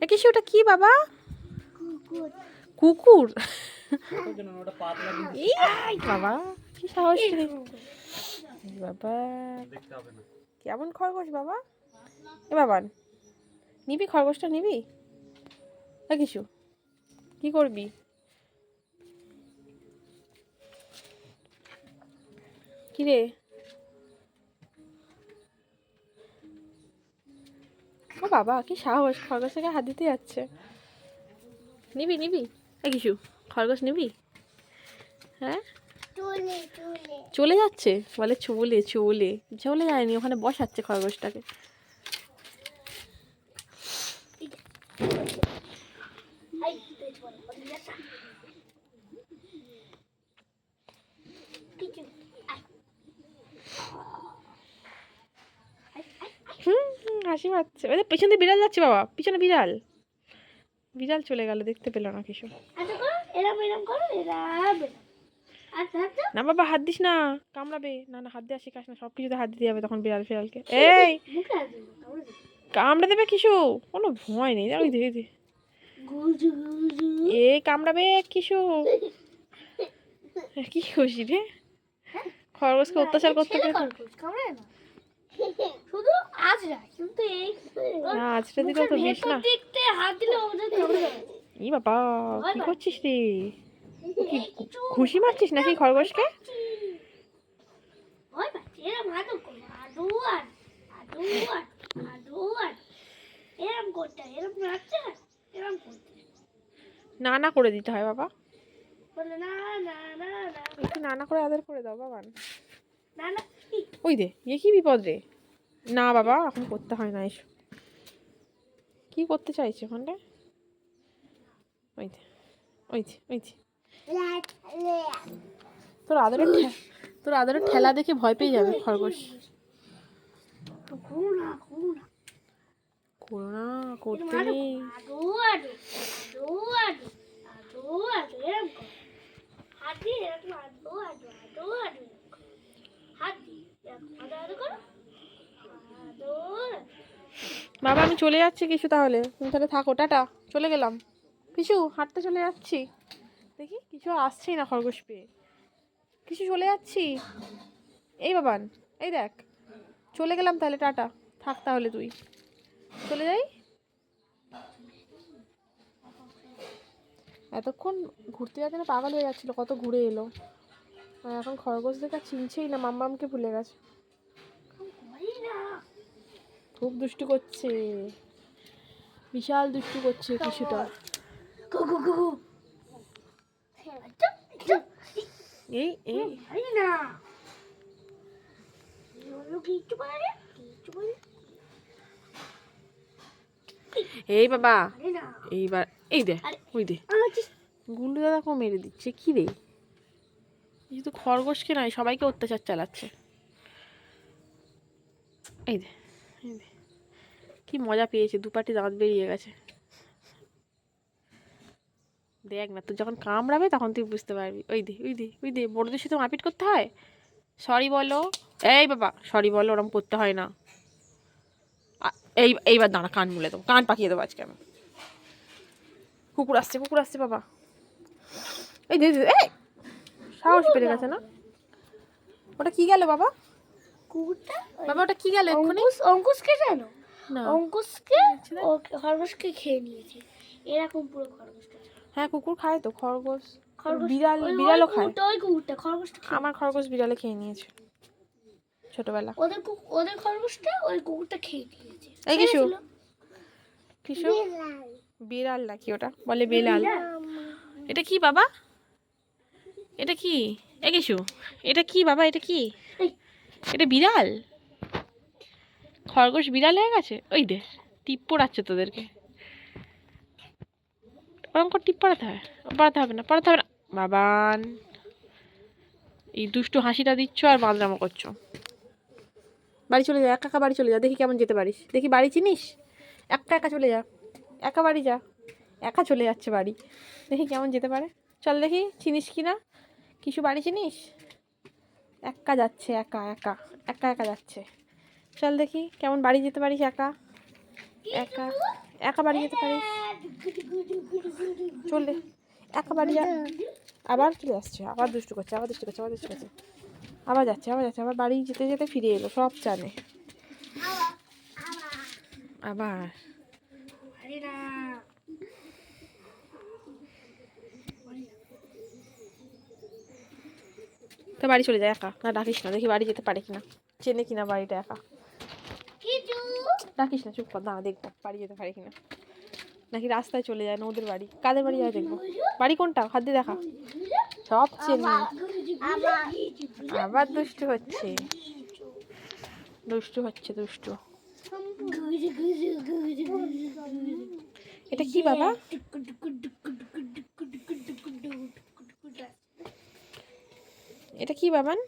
কিছু ওটা কি বাবা? কুকুর? এই বাবা কি সাহস রে বাবা, কেমন খরগোশ বাবা? এ বাবা নিবি খরগোশটা নিবি? কিছু কি করবি? কি রে? ও বাবা কি সাহস, খরগোশকে হাত দিতে যাচ্ছে। নিবি নিবি কিছু খরগোশ নিবি? হ্যাঁ চলে যাচ্ছে, বলে চলে চলে চলে যায়নি, ওখানে বসাচ্ছে খরগোশটাকে। হাসি পাচ্ছে, ওই পেছন দিয়ে বিড়াল যাচ্ছে বাবা, পিছনে বিড়াল, বিড়াল চলে গেল, দেখতে পেল না কিছু। না বাবা হাত দিস না, কামড়াবে। না না হাত দেওয়া শিখাস না, সব কিছুতে হাত দিতে যাবে তখন বিড়াল ফিড়ালকে। এই কামড়ে দেবে কিছু, কোনো ভয় নেই। ওই দে এই কামড়াবে কিছু। কি খুশি রে, খরগোশকে অত্যাচার করতে শুধু আজরা, কিন্তু এই না আজকে দিলে তো বেশ না। দেখতে হাত দিলে ই বাবা কি করছিস রে, কি খুশি মারছিস নাকি খরগোশকে? না না করে দিতে হয় বাবা, একটু না না করে আদর করে দাও বাবা। ওই দে এ কি বিপদ রে। না বাবা এখন করতে হয় না এসব। কি করতে চাইছে ওখানটা? ওই দে ওই দে ওই দে, তোর আদরের ঠেলা দেখে ভয় পেয়ে যাবে খরগোশ। করোনা করতে নেই। বাবা আমি চলে যাচ্ছি কিছু, তাহলে তুমি তাহলে থাকো, টাটা, চলে গেলাম। কিছু হাঁটতে চলে যাচ্ছি, দেখি কিছু আসছেই না খরগোশ পেয়ে, কিছু চলে যাচ্ছি। এই বাবান এই দেখ, চলে গেলাম তাহলে, টাটা, থাক তাহলে তুই, চলে যাই। এতক্ষণ ঘুরতে যাচ্ছে না, পাগল হয়ে যাচ্ছিলো, কত ঘুরে এলো, আর এখন খরগোশ দেখা চিনছেই না, মাম্মামকে ভুলে গেছে। খুব দুষ্টু করছে, বিশাল দুষ্টু করছে কিছুটা। এই এই এই বাবা এইবার এই দে ওই দে, গুন্ডু দাদা কেউ মেরে দিচ্ছে কি রে, শুধু খরগোশকে নয় সবাইকে অত্যাচার চালাচ্ছে। এই দে এই দে, কি মজা পেয়েছে, দুপাটি দাঁত বেরিয়ে গেছে। দেখ না তুই যখন কামড়াবে তখন তুই বুঝতে পারবি। ওই দে ওই দে ওই দে, বড়দের সাথে মারপিট করতে হয়, সরি বলো। এই বাবা সরি বলো, ওরম করতে হয় না। এইবার দাঁড়া, কান মুলে দেবো, কান পাকিয়ে দেবো আজকে আমি। কুকুর আসছে বাবা। এই দে এই সাহস বেড়ে গেছে না। ওটা কি গেল বাবা? কুকুরটা বাবা ওটা কি গেল এক্ষুনি? অঙ্কুশকে জানো না অঙ্কুশকে খরগোশকে খেয়ে নিয়েছে, এরকম পুরো খরগোশটা। হ্যাঁ কুকুর খায় তো, খরগোশ বিড়ালও খায়। ওই কুকুরটা খরগোশটা, আমার খরগোশ বিড়ালে খেয়ে নিয়েছে ছোটবেলা। ওদের খরগোশটা ওই কুকুরটা খেয়ে নিয়েছে। এই কিছু কিছু বিড়াল নাকি ওটা, বলে বেলাল। এটা কি বাবা, এটা কি? এ কিছু এটা কি বাবা, এটা কি? এটা বিড়াল, খরগোশ বিড়াল হয়ে গেছে। ওই দে টিপ পড়াচ্ছে তোদেরকে, ওরকম করে টিপ পড়াতে হয়? পড়াতে হবে না, পড়াতে হবে না বাবান। এই দুষ্টু হাসিটা দিচ্ছ আর বাঁদরামো করছো। বাড়ি চলে যা, একা একা বাড়ি চলে যা, দেখি কেমন যেতে পারিস, দেখি বাড়ি চিনিস? একা একা চলে যা, একা বাড়ি যা, একা চলে যাচ্ছে বাড়ি, দেখি কেমন যেতে পারে। চল দেখি চিনিস কি না, কিছু বাড়ি চিনিস? একা যাচ্ছে, একা একা একা একা যাচ্ছে, চল দেখি কেমন বাড়ি যেতে পারিস একা একা। একা বাড়ি যেতে পারিস, চলে একা বাড়ি যা। আবার চলে আসছে, আবার দুষ্টু করছে, আবার দুষ্টু করছে, আবার দুষ্টু করছে, আবার যাচ্ছে, আবার যাচ্ছে, আবার বাড়ি যেতে যেতে ফিরে এলো, সব জানে। আবার তো বাড়ি চলে যায় একা, না ডাকিস না, দেখি বাড়ি যেতে পারে কিনা, চেনে কিনা বাড়িটা একা। ডাকিস না, চুপ কর, দাঁড়া দেখবো বাড়ি যেতে পারে কিনা, নাকি রাস্তায় চলে যায় না ওদের বাড়ি, কাদের বাড়ি যায় দেখবো। বাড়ি কোনটা, হাত দিয়ে দেখা, সব চেনে। আবার দুষ্টু হচ্ছে, দুষ্টু হচ্ছে, দুষ্টু। এটা কি বাবা, এটা কি বাবান?